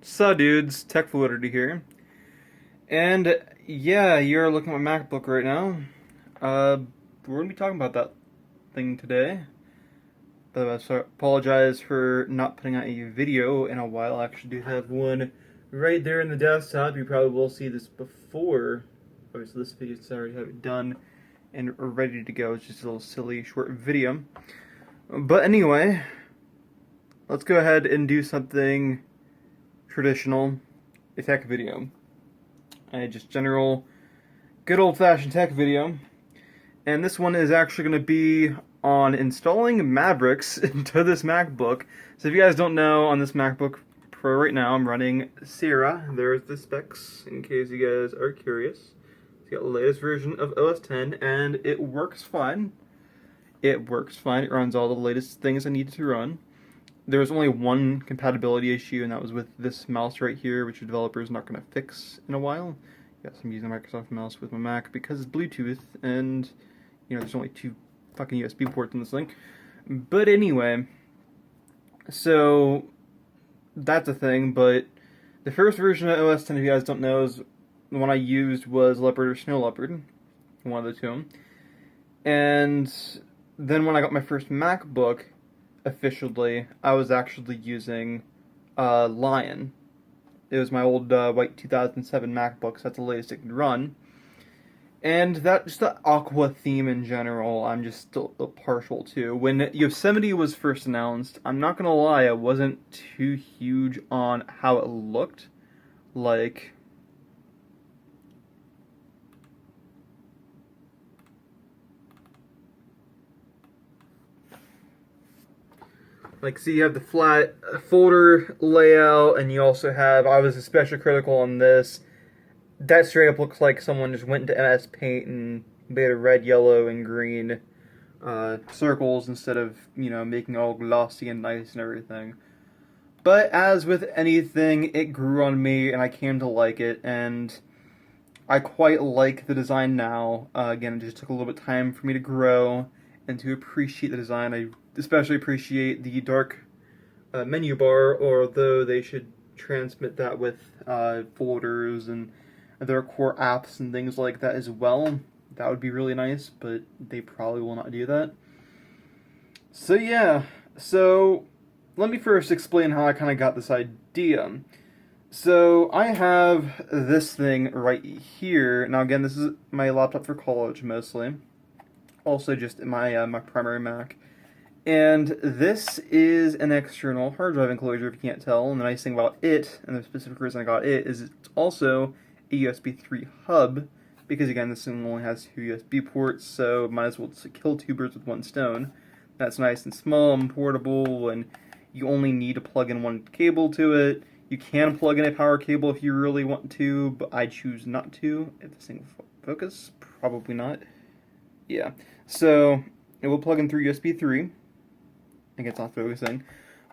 So dudes, Tech Fluidity here. And yeah, you're looking at my MacBook right now. We're gonna be talking about that thing today. But I apologize for not putting out a video in a while. I actually do have one right there in the desktop. You probably will see this before. Obviously this video, so I already have it done and ready to go. It's just a little silly short video. But anyway, let's go ahead and do something traditional, a tech video. Just general, good old-fashioned tech video. And this one is actually going to be on installing Mavericks into this MacBook. So if you guys don't know, on this MacBook Pro right now, I'm running Sierra. There's the specs, in case you guys are curious. It's got the latest version of OS X, and it works fine. It works fine. It runs all the latest things I need to run. There was only one compatibility issue, and that was with this mouse right here, which the developer is not going to fix in a while. Yes, I'm using a Microsoft mouse with my Mac because it's Bluetooth, and there's only two fucking USB ports in this thing. But anyway, so that's a thing. But the first version of OS X, if you guys don't know, is the one I used was Leopard or Snow Leopard, one of the two. And then when I got my first MacBook, officially, I was actually using Lion. It was my old white 2007 MacBook, so that's the latest it could run. And that, just the aqua theme in general, I'm just still partial to. When Yosemite was first announced, I'm not gonna lie, I wasn't too huge on how it looked. See, you have the flat folder layout, and you also have, I was especially critical on this, that straight up looks like someone just went into MS Paint and made a red, yellow, and green circles instead of, making it all glossy and nice and everything. But as with anything, it grew on me, and I came to like it, and I quite like the design now. Again, it just took a little bit of time for me to grow and to appreciate the design. I especially appreciate the dark menu bar, although they should transmit that with folders and their core apps and things like that as well. That would be really nice, but they probably will not do that. So yeah, let me first explain how I kind of got this idea. So I have this thing right here. Now again, this is my laptop for college mostly. Also just my my primary Mac. And this is an external hard drive enclosure, if you can't tell. And the nice thing about it, and the specific reason I got it, is it's also a USB 3 hub. Because again, this thing only has two USB ports, so might as well just kill two birds with one stone. That's nice and small and portable, and you only need to plug in one cable to it. You can plug in a power cable if you really want to, but I choose not to. If this thing will focus, probably not. Yeah, so it will plug in through USB 3. I think it's not focusing.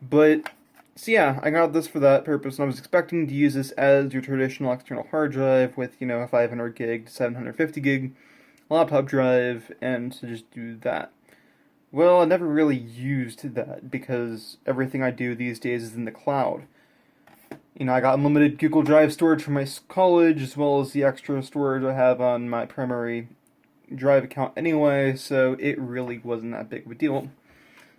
But, so yeah, I got this for that purpose, and I was expecting to use this as your traditional external hard drive with, a 500 gig to 750 gig laptop drive, and to just do that. Well, I never really used that, because everything I do these days is in the cloud. I got unlimited Google Drive storage for my college, as well as the extra storage I have on my primary Drive account anyway, so it really wasn't that big of a deal.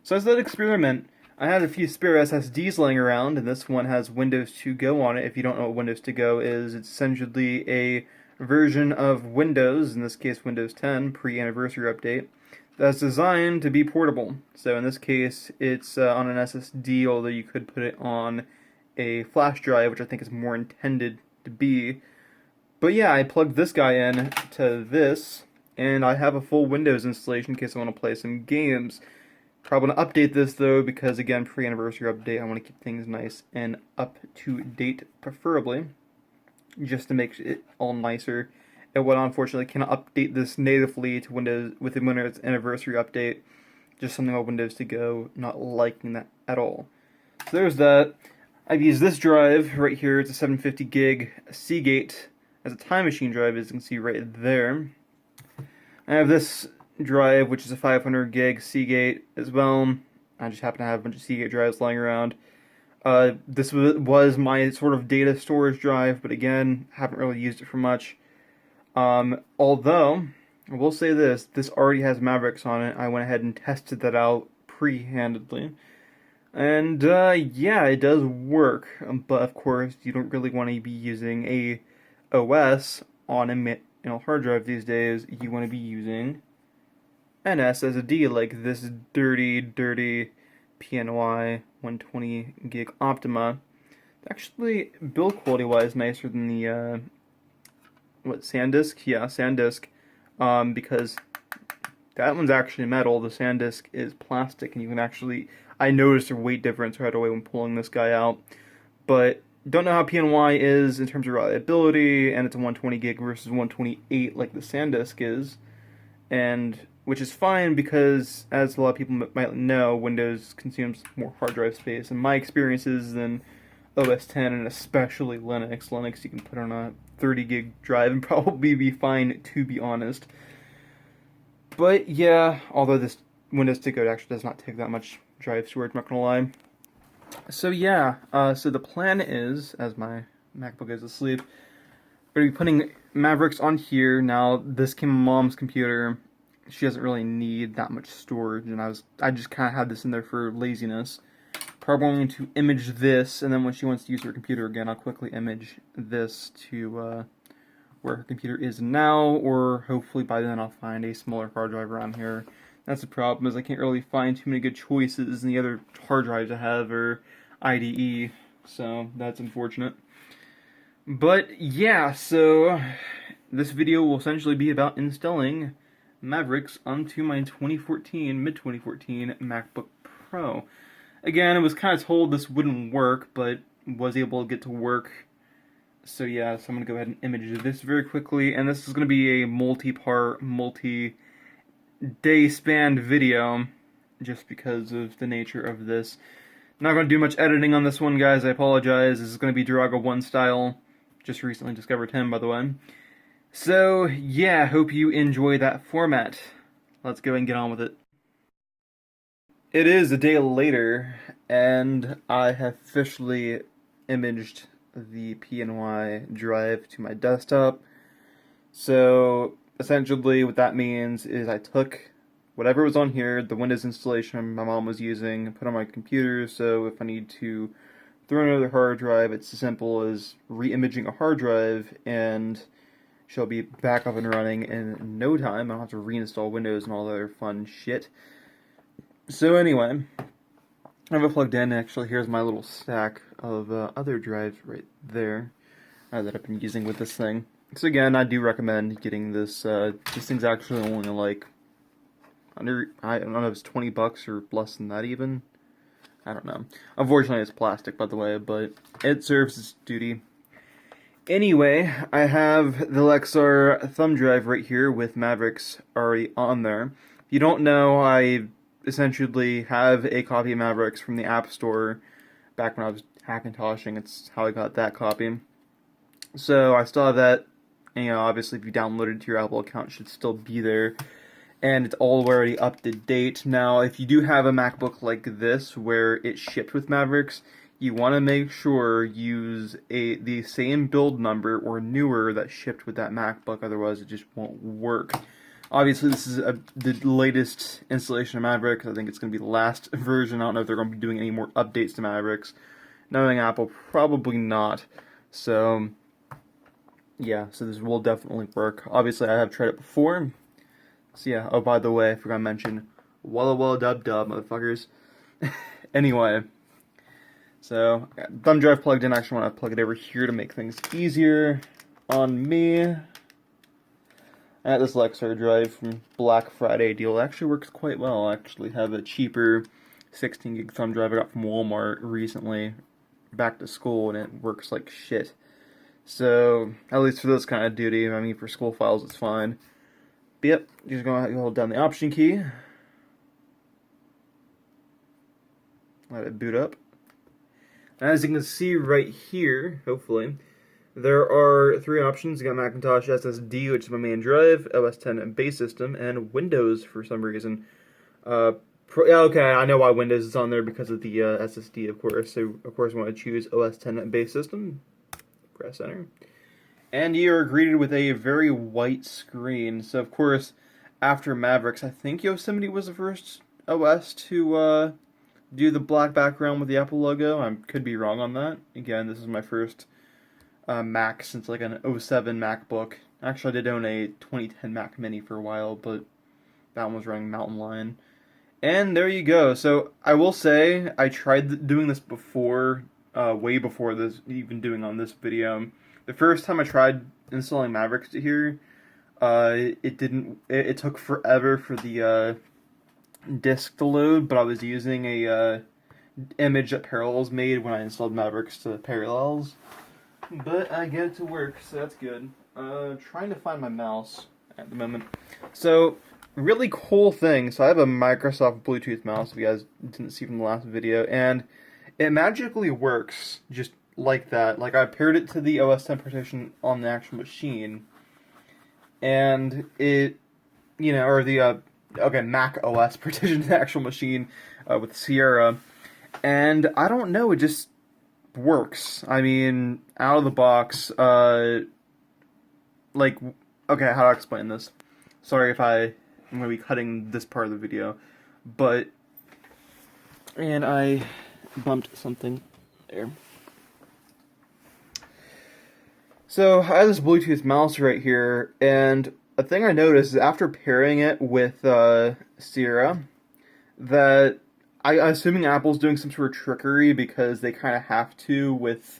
So as that experiment, I had a few spare SSDs laying around, and this one has Windows 2 Go on it. If you don't know what Windows 2 Go is, it's essentially a version of Windows, in this case Windows 10, pre-anniversary update, that's designed to be portable. So in this case, it's on an SSD, although you could put it on a flash drive, which I think is more intended to be. But yeah, I plugged this guy in to this, and I have a full Windows installation in case I want to play some games. Probably want to update this though, because again, pre-anniversary update, I want to keep things nice and up to date, preferably, just to make it all nicer. And what unfortunately cannot update this natively to Windows with the Windows anniversary update. Just something about Windows to Go, not liking that at all. So there's that. I've used this drive right here. It's a 750 gig Seagate as a Time Machine drive, as you can see right there. I have this drive, which is a 500 gig Seagate as well. I just happen to have a bunch of Seagate drives lying around. This was my sort of data storage drive, but again, haven't really used it for much. Although, I will say this already has Mavericks on it. I went ahead and tested that out pre-handedly. And, yeah, it does work. But, of course, you don't really want to be using a OS on a hard drive these days. You want to be using an SSD, like this dirty PNY 120 gig Optima. Actually, build quality-wise, nicer than the, SanDisk? Yeah, SanDisk. Because that one's actually metal. The SanDisk is plastic, and you can actually... I noticed a weight difference right away when pulling this guy out. But don't know how PNY is in terms of reliability, and it's a 120 gig versus 128 like the SanDisk is. And which is fine because, as a lot of people might know, Windows consumes more hard drive space. In my experiences than OS 10 and especially Linux. Linux you can put on a 30 gig drive and probably be fine, to be honest. But yeah, although this Windows 10 code actually does not take that much drive storage, I'm not gonna lie. So yeah, so the plan is, as my MacBook is asleep, we're gonna be putting Mavericks on here. Now, this came on Mom's computer. She doesn't really need that much storage, and I just kind of had this in there for laziness. Probably going to image this, and then when she wants to use her computer again, I'll quickly image this to where her computer is now, or hopefully by then I'll find a smaller hard drive around here. That's the problem, is I can't really find too many good choices, and the other hard drives I have are IDE, so that's unfortunate. But yeah, so this video will essentially be about installing Mavericks onto my mid-2014 MacBook Pro. Again, I was kind of told this wouldn't work, but was able to get to work. So yeah, so I'm going to go ahead and image this very quickly, and this is going to be a multi-part, multi-day span video, just because of the nature of this. Not going to do much editing on this one, guys, I apologize. This is going to be Durago 1 style. Just recently discovered him, by the way. So, yeah, hope you enjoy that format. Let's go and get on with it. It is a day later, and I have officially imaged the PNY drive to my desktop. So, essentially what that means is I took whatever was on here, the Windows installation my mom was using, put on my computer, so if I need to throw another hard drive, it's as simple as re-imaging a hard drive, and she'll be back up and running in no time. I don't have to reinstall Windows and all that other fun shit. So anyway, I have it plugged in. Actually, here's my little stack of other drives right there that I've been using with this thing. So again, I do recommend getting this. This thing's actually only like I don't know if it's $20 or less than that even. I don't know. Unfortunately, it's plastic, by the way, but it serves its duty. Anyway, I have the Lexar thumb drive right here with Mavericks already on there. If you don't know, I essentially have a copy of Mavericks from the App Store back when I was Hackintoshing. It's how I got that copy. So I still have that. And, you know, obviously, if you download it to your Apple account, it should still be there. And it's all already up to date. Now, if you do have a MacBook like this, where it shipped with Mavericks, you want to make sure use the same build number or newer that shipped with that MacBook, otherwise it just won't work. Obviously, this is the latest installation of Mavericks. I think it's going to be the last version. I don't know if they're going to be doing any more updates to Mavericks. Knowing Apple, probably not. So, yeah, so this will definitely work. Obviously, I have tried it before. So yeah, oh, by the way, I forgot to mention, walla walla dub dub, motherfuckers. Anyway, so, thumb drive plugged in. I actually want to plug it over here to make things easier on me. I got this Lexar drive from Black Friday deal. It actually works quite well. I actually have a cheaper 16 gig thumb drive I got from Walmart recently, back to school, and it works like shit. So, at least for this kind of duty, I mean, for school files, it's fine. But yep, just going to hold down the Option key. Let it boot up. As you can see right here, hopefully, there are three options. You got Macintosh SSD, which is my main drive, OS 10 base system, and Windows for some reason. Yeah, okay, I know why Windows is on there because of the SSD, of course. So, of course, we want to choose OS 10 base system. Press enter. And you are greeted with a very white screen. So, of course, after Mavericks, I think Yosemite was the first OS to do the black background with the Apple logo. I could be wrong on that. Again, this is my first Mac since like an '07 MacBook. Actually, I did own a 2010 Mac Mini for a while, but that one was running Mountain Lion. And there you go. So I will say I tried doing this before, way before this, even doing on this video. The first time I tried installing Mavericks to here, it didn't. It took forever for the disk to load, but I was using a image that Parallels made when I installed Mavericks to Parallels. But I get it to work, so that's good. Trying to find my mouse at the moment. So, really cool thing. So I have a Microsoft Bluetooth mouse, if you guys didn't see from the last video, and it magically works just like that. Like, I paired it to the OS 10 partition on the actual machine, and it, or the, Mac OS partition to the actual machine with Sierra, and I don't know, it just works. I mean, out of the box, how do I explain this? Sorry if I'm going to be cutting this part of the video, and I bumped something there. So, I have this Bluetooth mouse right here, and a thing I noticed is after pairing it with Sierra, that I'm assuming Apple's doing some sort of trickery because they kind of have to with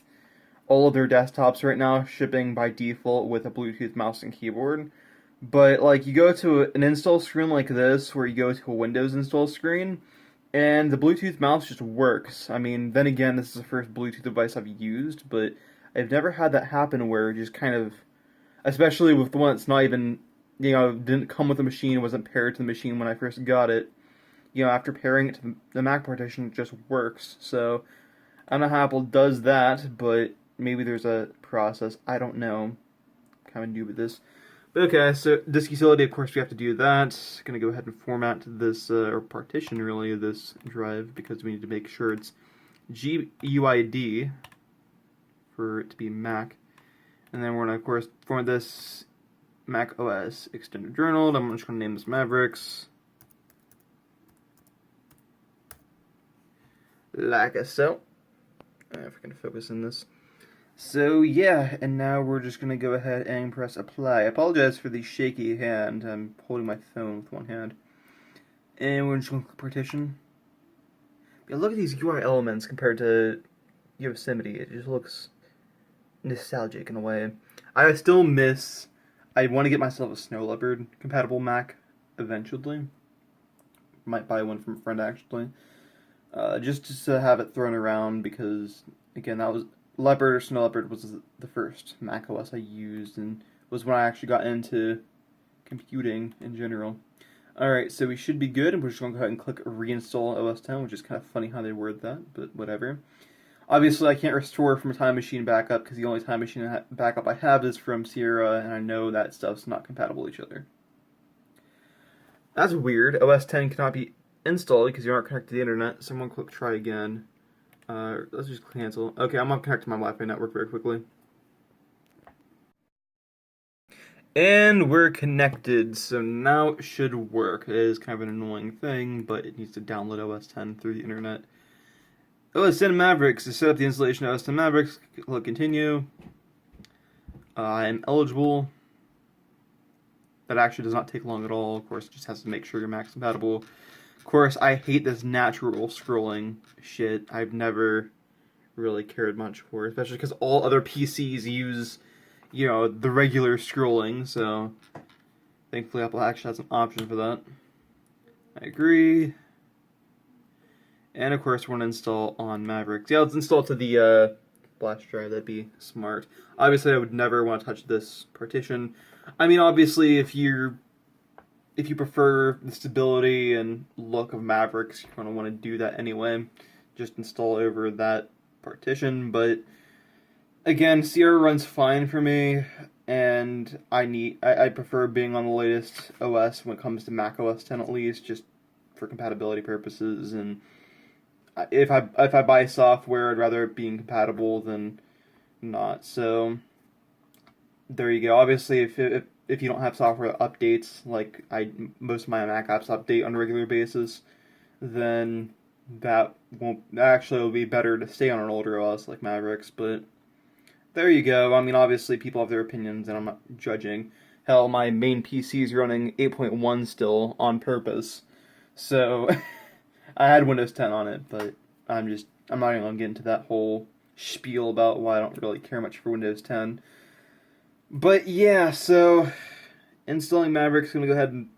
all of their desktops right now shipping by default with a Bluetooth mouse and keyboard. But, like, you go to an install screen like this, where you go to a Windows install screen, and the Bluetooth mouse just works. I mean, then again, this is the first Bluetooth device I've used, but I've never had that happen where it just kind of, especially with the one that's not even, didn't come with the machine, wasn't paired to the machine when I first got it. After pairing it to the Mac partition, it just works. So, I don't know how Apple does that, but maybe there's a process. I don't know. Kind of new with this. But okay, so disk utility, of course, we have to do that. Going to go ahead and format this, or partition, really, this drive, because we need to make sure it's GUID for it to be Mac. And then we're going to, of course, format this Mac OS extended journal. I'm just going to name this Mavericks. Like so. If we can focus in this. So yeah, and now we're just going to go ahead and press apply. I apologize for the shaky hand. I'm holding my phone with one hand. And we're just going to click partition. Yeah, look at these UI elements compared to Yosemite. It just looks nostalgic in a way. I want to get myself a Snow Leopard compatible Mac eventually. Might buy one from a friend actually. Just to have it thrown around because, again, that was Snow Leopard was the first Mac OS I used and was when I actually got into computing in general. Alright, so we should be good, and we're just going to go ahead and click reinstall OS 10, which is kind of funny how they word that, but whatever. Obviously, I can't restore from a Time Machine backup because the only Time Machine backup I have is from Sierra, and I know that stuff's not compatible with each other. That's weird. OS 10 cannot be installed because you aren't connected to the internet. So I'm going to click try again. Let's just cancel. Okay, I'm going to connect to my Wi-Fi network very quickly. And we're connected, so now it should work. It is kind of an annoying thing, but it needs to download OS 10 through the internet. OS 10 Mavericks. To set up the installation of OS 10 Mavericks, click continue. I'm eligible. That actually does not take long at all. Of course, it just has to make sure your Mac's compatible. Of course, I hate this natural scrolling shit. I've never really cared much for it, especially because all other PCs use, the regular scrolling, so thankfully Apple actually has an option for that. I agree. And of course, we're going to install on Mavericks. Yeah, let's install to the flash drive. That'd be smart. Obviously, I would never want to touch this partition. I mean, obviously, if you prefer the stability and look of Mavericks, you're going to want to do that anyway. Just install over that partition. But again, Sierra runs fine for me, and I prefer being on the latest OS when it comes to Mac OS 10 at least, just for compatibility purposes, and if I buy software, I'd rather it being compatible than not. So there you go. Obviously, if you don't have software updates, like most of my Mac apps update on a regular basis, then that actually will be better to stay on an older OS like Mavericks. But there you go. I mean, obviously, people have their opinions, and I'm not judging. Hell, my main PC is running 8.1 still on purpose, so I had Windows 10 on it, but I'm not even gonna get into that whole spiel about why I don't really care much for Windows 10. But yeah, so installing Mavericks, gonna go ahead and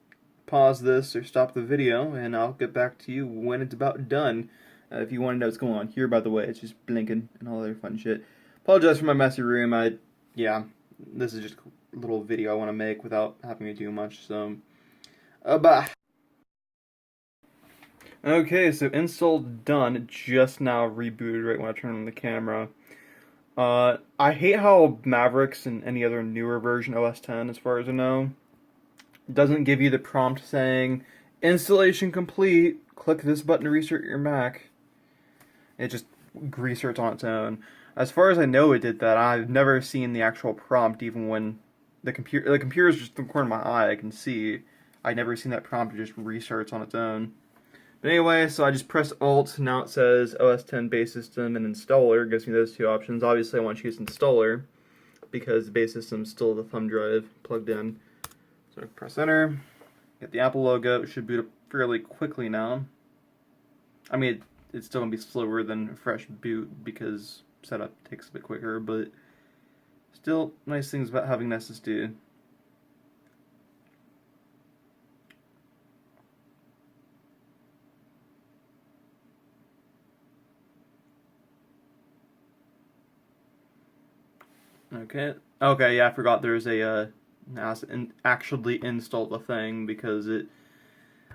pause this or stop the video, and I'll get back to you when it's about done. If you want to know what's going on here, by the way, it's just blinking and all other fun shit. Apologize for my messy room. Yeah, this is just a little video I want to make without having to do much. So, bye. Okay, so install done. Just now rebooted right when I turned on the camera. I hate how Mavericks and any other newer version OS 10, as far as I know, doesn't give you the prompt saying installation complete. Click this button to restart your Mac. It just restarts on its own. As far as I know, it did that. I've never seen the actual prompt, even when the computer is just in the corner of my eye. I can see. I've never seen that prompt. It just restarts on its own. But anyway, so I just press Alt. Now it says OS 10 base system and installer. It gives me those two options. Obviously, I want to choose installer because the base system is still the thumb drive plugged in. So press enter. Get the Apple logo. It should boot up fairly quickly now. I mean, it's still going to be slower than a fresh boot because setup takes a bit quicker, but still nice things about having an SSD. Okay, yeah, I forgot there's a actually install the thing because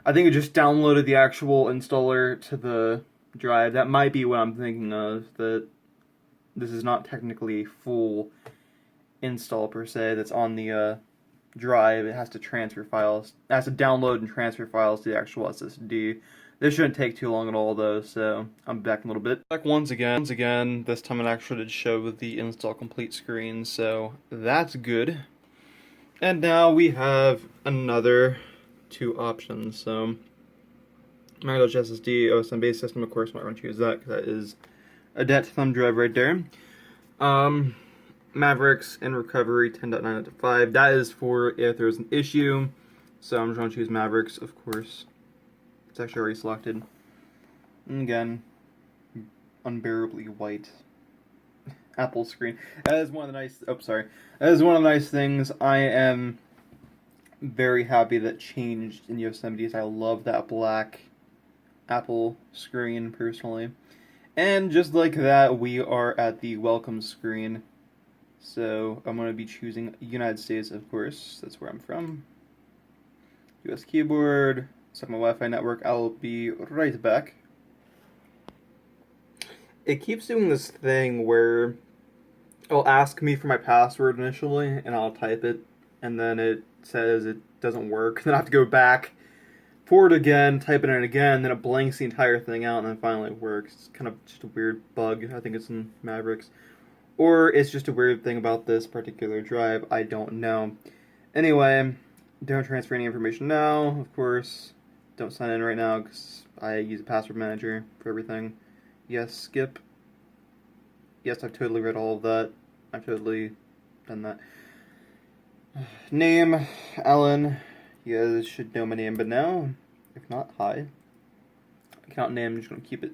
I think it just downloaded the actual installer to the drive. That might be what I'm thinking of, that this is not technically a full install per se that's on the drive. It has to transfer files. It has to download and transfer files to the actual SSD. This shouldn't take too long at all though, so I'm back a little bit. Back once again, this time it actually did show the install complete screen, so that's good. And now we have another two options. So Macintosh SSD, OS 10 base system, of course I'm not going to choose that because that is a DAT thumb drive right there. Mavericks in recovery 10.9.5. That is for if there's an issue. So I'm just going to choose Mavericks, of course. It's actually already selected. And again, unbearably white Apple screen. That is one of the nice. Oh, sorry. That is one of the nice things. I am very happy that changed in Yosemite. I love that black Apple screen personally. And just like that, we are at the welcome screen. So I'm going to be choosing United States, of course. That's where I'm from. US keyboard. Set my Wi-Fi network. I'll be right back. It keeps doing this thing where it'll ask me for my password initially, and I'll type it, and then it says it doesn't work. Then I have to go back, forward again, type it in again, then it blanks the entire thing out, and then finally it works. It's kind of just a weird bug. I think it's in Mavericks. Or it's just a weird thing about this particular drive. I don't know. Anyway, don't transfer any information now, of course. Don't sign in right now because I use a password manager for everything. Yes, skip. Yes, I've totally read all of that. I've totally done that. Name, Alan. You guys should know my name by now. If not, hi. Account name, I'm just going to keep it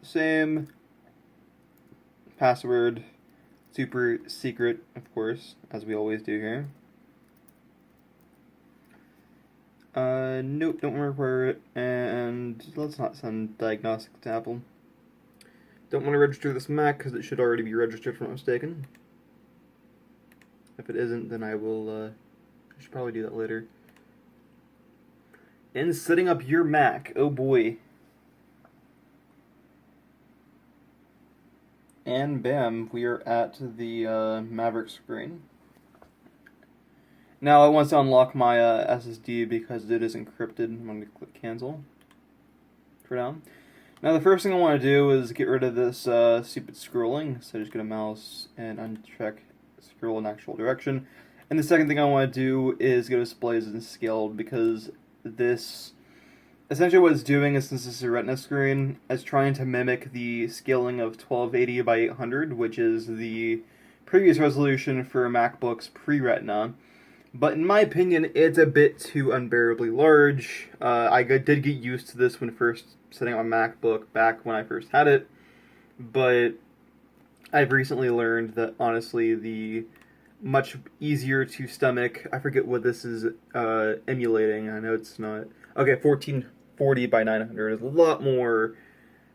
the same. Password, super secret, of course, as we always do here. Nope, don't require it, and let's not send diagnostics to Apple. Don't want to register this Mac because it should already be registered if I'm not mistaken. If it isn't, then I should probably do that later. And setting up your Mac, oh boy. And bam, we are at the Maverick screen. Now I want to unlock my SSD because it is encrypted. I'm going to click cancel. for now. Now the first thing I want to do is get rid of this stupid scrolling, so just get a mouse and uncheck scroll in actual direction. And the second thing I want to do is go to displays and scaled, because this, essentially what it's doing is, since this is a Retina screen, it's trying to mimic the scaling of 1280 by 800, which is the previous resolution for MacBooks pre-Retina. But in my opinion, it's a bit too unbearably large. I did get used to this when first setting up my MacBook back when I first had it, but I've recently learned that honestly the much easier to stomach, I forget what this is emulating, I know it's not, okay, 1440 by 900 is a lot more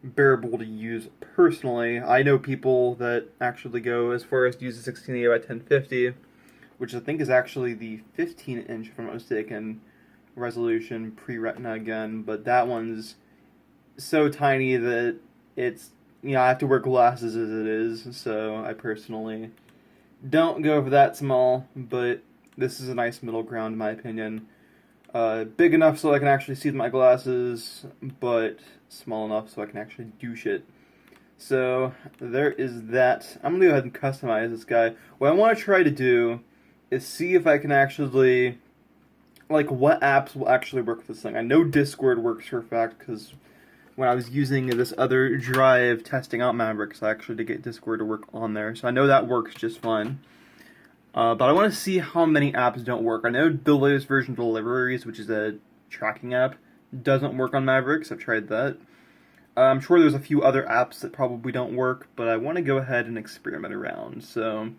bearable to use personally. I know people that actually go as far as to use a 1680 by 1050, which I think is actually the 15-inch, if I'm not mistaken, resolution pre-Retina again, but that one's so tiny that it's, you know, I have to wear glasses as it is, so I personally don't go for that small, but this is a nice middle ground in my opinion. Big enough so I can actually see my glasses, but small enough so I can actually do shit. So there is that. I'm going to go ahead and customize this guy. What I want to try to do is see if I can actually, like, what apps will actually work with this thing. I know Discord works for a fact, because when I was using this other drive testing out Mavericks, I actually did get Discord to work on there, so I know that works just fine. But I want to see how many apps don't work. I know the latest version of Deliveries, which is a tracking app, doesn't work on Mavericks. I've tried that. I'm sure there's a few other apps that probably don't work, but I want to go ahead and experiment around, so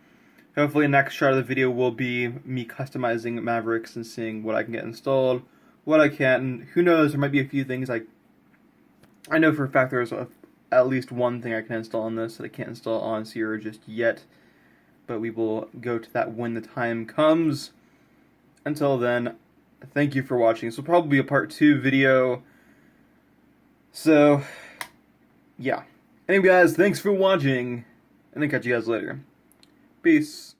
hopefully the next shot of the video will be me customizing Mavericks and seeing what I can get installed, what I can't, and who knows, there might be a few things I know for a fact there's at least one thing I can install on this that I can't install on Sierra just yet, but we will go to that when the time comes. Until then, thank you for watching. This will probably be a part 2 video, so yeah. Anyway guys, thanks for watching, and I'll catch you guys later. Peace.